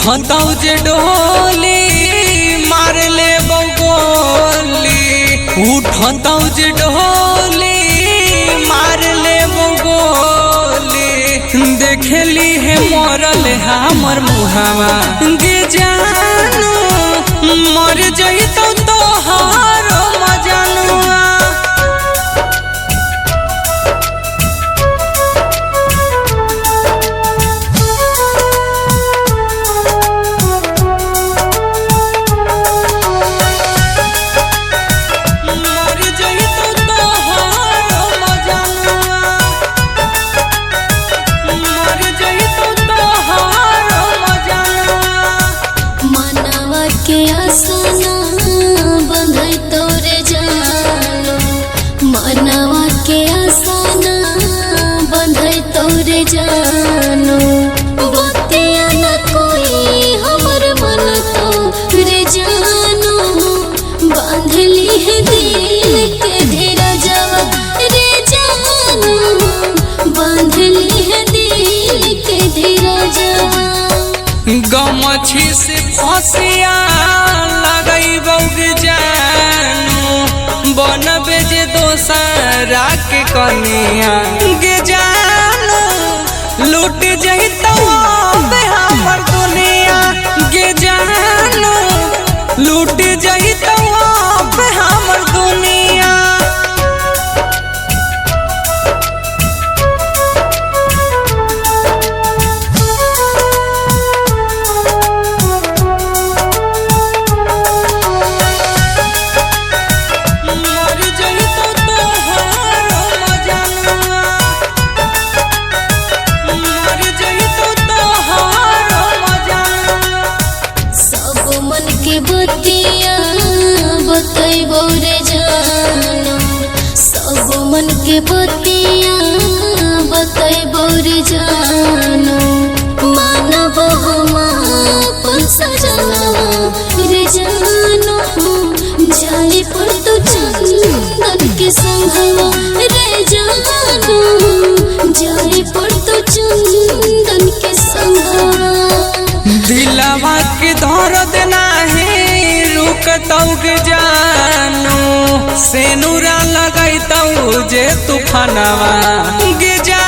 उठता जे डोली मार ले बगोली, उठता जे डोली मार ले बगोली। देखली है मरल हमर मुहावा गे जानू, मर जइतो तोहार मजनुआ। के आसना बंधै तोरे जानो, मनवा के आसना बंधै तोरे जानो। बतिया न कोई हमर मन तोरे जानो, बांधली है दिल के धीरजवा रे जानो, बांधली है दिल के धीरजवा। गमछी से फसिया लगैबौगे जानू, बनबे जे दोसरा के कनिया गे जानू। लूट जइतो हमर दुनिया गे जानू, लूट जइतो हमर दुनिया। बतिया बतैबो रे जानो, सब मन के बतिया बतैबो रे जानो। मानब हम अपन सजनवा रे जानो, जाए पर तो चंदन के संगवा रे जानो, जाए पर तो चंदन के संगवा। दिलवा के दर्द नाही रुकतौ गे जानू, सेनुरा लगैतौ जे तूफानवा गे जानू।